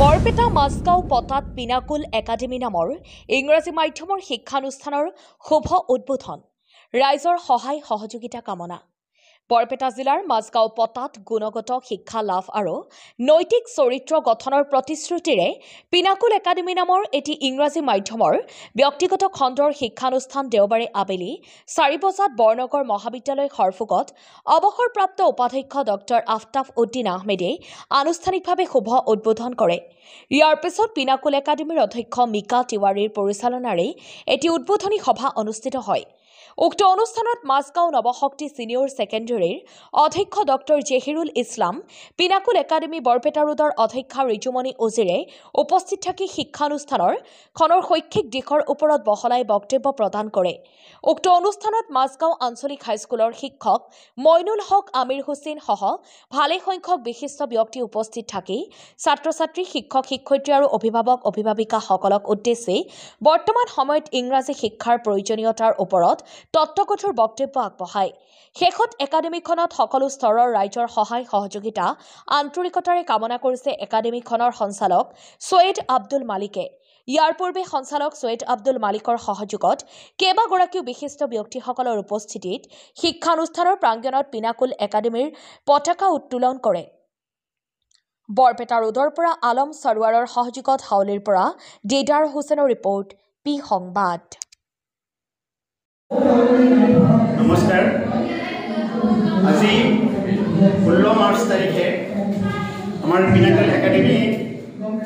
বৰপেটা মাছগাঁও পটাত পিনাকুল একাডেমী নামৰ ইংৰাজী মাধ্যমৰ শিক্ষানুষ্ঠানৰ শুভ উদ্বোধন ৰাইজৰ সহায় সহযোগিতা কামনা বৰপেটা জিলাৰ মাছগাঁও পটাত গুণগত শিক্ষা লাভ আৰু নৈতিক চৰিত্ৰ গঠনৰ প্ৰতিশ্ৰুতিৰে পিনাকুল একাডেমী নামৰ এটি ইংৰাজী মাধ্যমৰ ব্যক্তিগত খণ্ডৰ শিক্ষানুষ্ঠান দেওবাৰে আবেলি 4 বজাত বৰনগৰ মহাবিদ্যালয় খৰফুকত অৱসৰপ্ৰাপ্ত উপাধ্যক্ষ ডক্টৰ আফতাব উদ্দিন আহমেদে আনুষ্ঠানিকভাৱে শুভ উদ্বোধন কৰে। ইয়াৰ পিছত পিনাকুল একাডেমীৰ অধ্যক্ষ মিকা তিৱাৰীৰ পৰিচালনাৰে এটি উদ্বোধনী সভা অনুষ্ঠিত হয়। উক্ত অনুষ্ঠানত মাছগাঁও নৱশক্তি সিনিয়ৰ সেকেন্ডাৰীৰ অধ্যক্ষ ডক্টৰ জেহিৰুল ইছলাম, পিনাকুল একাডেমী বৰপেটা ৰোডৰ অধ্যক্ষা ৰিজুমণি উজিৰে উপস্থিত থাকি শিক্ষানুষ্ঠানৰ খনৰ শৈক্ষিক দিশৰ ওপৰত বহলাই বক্তব্য প্ৰদান কৰে। উক্ত অনুষ্ঠানত মাছগাঁও আঞ্চলিক হাইস্কুলৰ শিক্ষক মইনুল হক আমিৰ হুছেইন সহ ভালে সংখ্যক বিশিষ্ট ব্যক্তি উপস্থিত থাকি ছাত্ৰ-ছাত্ৰী, শিক্ষক, শিক্ষয়িত্ৰী আৰু অভিভাৱক অভিভাৱিকাসকলক উদ্দেশ্যি বৰ্তমান সময়ত ইংৰাজী শিক্ষাৰ প্ৰয়োজনীয়তাৰ ওপৰত তত্ত্বকথুৰ বক্তব্য আগবঢ়ায়। শেষত একাডেমীখনত সকলো স্তৰৰ ৰাইজৰ সহায় সহযোগিতা আন্তৰিকতাৰে কামনা কৰিছে একাডেমীখনৰ সঞ্চালক ছৈয়দ আব্দুল মালিকে। ইয়াৰ পূৰ্বে সঞ্চালক ছৈয়দ আব্দুল মালিকৰ সহযোগত কেইবাগৰাকীও বিশিষ্ট ব্যক্তিসকলৰ উপস্থিতিত শিক্ষানুষ্ঠানৰ প্ৰাংগণত পিনাকুল একাডেমীৰ পতাকা উত্তোলন কৰে। বৰপেটা ৰোডৰ পৰা আলম সৰোৱাৰৰ সহযোগত হাউলিৰ পৰা দিদাৰ হুছেইনৰ ৰিপৰ্ট, পি সংবাদ। নমস্কাৰ। আজি 16 মাৰ্চ তাৰিখে আমাৰ পিনাকুল একাডেমী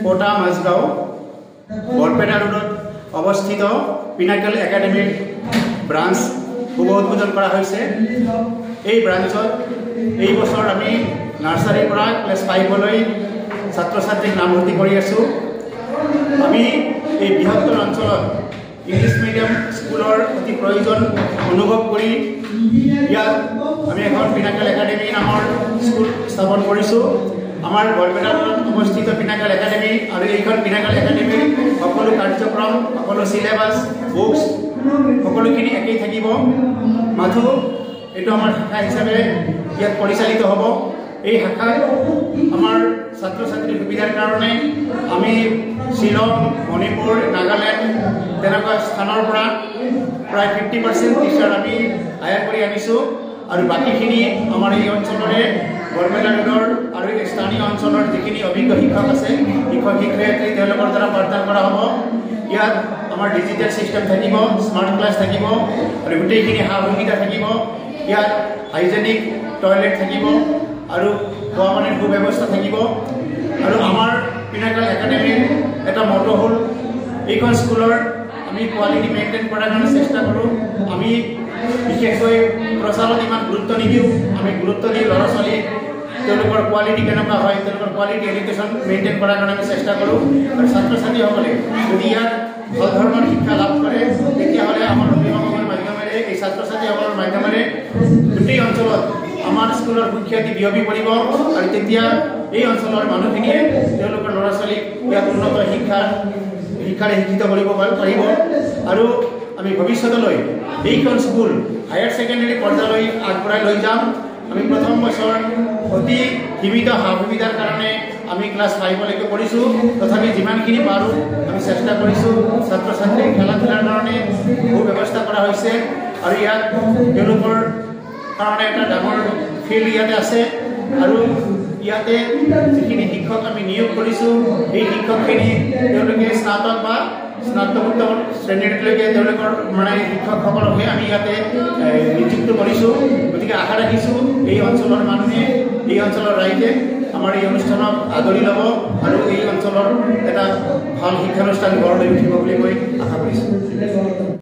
পটা মাছগাঁও বৰপেটা ৰোডত অৱস্থিত পিনাকুল একাডেমীৰ ব্ৰাঞ্চ শুভ উদ্বোধন কৰা হৈছে। এই ব্ৰাঞ্চত এই বছৰ আমি নাৰ্চাৰীৰ পৰা ক্লাছ 5লৈ ছাত্ৰ-ছাত্ৰীক নামভৰ্তি কৰি আছোঁ। আমি এই বৃহত্তৰ অঞ্চলত ইংলিছ মিডিয়াম স্কুলৰ অতি প্ৰয়োজন অনুভৱ কৰি ইয়াত আমি এখন পিনাকুল একাডেমী নামৰ স্কুল স্থাপন কৰিছোঁ। আমাৰ বৰপেটাত অৱস্থিত পিনাকুল একাডেমী আৰু এইখন পিনাকুল একাডেমীৰ সকলো কাৰ্যক্ৰম, সকলো চিলেবাছ, বুকছ সকলোখিনি একেই থাকিব। মাথো এইটো আমাৰ শাখা হিচাপে ইয়াত পৰিচালিত হ'ব। এই শাখাত আমাৰ ছাত্ৰ-ছাত্ৰীৰ সুবিধাৰ কাৰণে আমি শ্বিলং, মণিপুৰ, নাগালেণ্ড তেনেকুৱা স্থানৰ পৰা প্ৰায় 50% টিচাৰ আমি হায়াৰ কৰি আনিছোঁ আৰু বাকীখিনি আমাৰ এই অঞ্চলৰে বৰপেটা ৰোডৰ আৰু স্থানীয় অঞ্চলৰ যিখিনি অভিজ্ঞ শিক্ষক আছে, শিক্ষক-শিক্ষয়িত্ৰী তেওঁলোকৰ দ্বাৰা পাঠদান কৰা হ'ব। ইয়াত আমাৰ ডিজিটেল ছিষ্টেম থাকিব, স্মাৰ্ট ক্লাছ থাকিব আৰু গোটেইখিনি সা সুবিধা থাকিব। ইয়াত হাইজেনিক টয়লেট থাকিব আৰু খোৱা পানীৰ সুব্যৱস্থা থাকিব। আৰু আমাৰ পিনাকুল একাডেমীৰ এটা মটো হ'ল এইখন স্কুলৰ আমি কোৱালিটি মেইনটেইন কৰাৰ কাৰণে চেষ্টা কৰোঁ। আমি বিশেষকৈ প্ৰচাৰত ইমান গুৰুত্ব নিদিওঁ। আমি গুৰুত্ব দি ল'ৰা-ছোৱালী তেওঁলোকৰ কোৱালিটি কেনেকুৱা হয়, তেওঁলোকৰ কোৱালিটি এডুকেশ্যন মেইনটেইন কৰাৰ কাৰণে আমি চেষ্টা কৰোঁ। আৰু ছাত্ৰ-ছাত্ৰীসকলে যদি ইয়াত ভাল ধৰণৰ শিক্ষা লাভ কৰে তেতিয়াহ'লে আমাৰ অভিভাৱকৰ মাধ্যমেৰে, এই ছাত্ৰ-ছাত্ৰীসকলৰ মাধ্যমেৰে গোটেই অঞ্চলত আমাৰ স্কুলৰ সুখ্যাতি বিয়পি পৰিব আৰু তেতিয়া এই অঞ্চলৰ মানুহখিনিয়ে তেওঁলোকৰ ল'ৰা-ছোৱালীক ইয়াত উন্নত শিক্ষাৰে শিক্ষিত কৰিব পাৰিব। আৰু আমি ভৱিষ্যতলৈ এইখন স্কুল হায়াৰ ছেকেণ্ডেৰী পৰ্যায়লৈ আগবঢ়াই লৈ যাম। আমি প্ৰথম বছৰ অতি সীমিত সা সুবিধাৰ কাৰণে আমি ক্লাছ 5লৈকে কৰিছোঁ। তথাপি যিমানখিনি পাৰোঁ আমি চেষ্টা কৰিছোঁ। ছাত্ৰ-ছাত্ৰীৰ খেলা ধূলাৰ কাৰণে সুব্যৱস্থা কৰা হৈছে আৰু ইয়াত তেওঁলোকৰ কাৰণে এটা ডাঙৰ ফিল্ড ইয়াতে আছে আৰু ইয়াতে যিখিনি শিক্ষক আমি নিয়োগ কৰিছোঁ এই শিক্ষকখিনি তেওঁলোকে স্নাতক বা স্নাতকোত্তৰ শ্ৰেণীলৈকে তেওঁলোকৰ শিক্ষকসকলকহে আমি ইয়াতে নিযুক্ত কৰিছোঁ। গতিকে আশা ৰাখিছোঁ এই অঞ্চলৰ মানুহে, এই অঞ্চলৰ ৰাইজে আমাৰ এই অনুষ্ঠানক আদৰি ল'ব আৰু এই অঞ্চলৰ এটা ভাল শিক্ষানুষ্ঠান গঢ় লৈ উঠিব বুলি মই আশা কৰিছোঁ।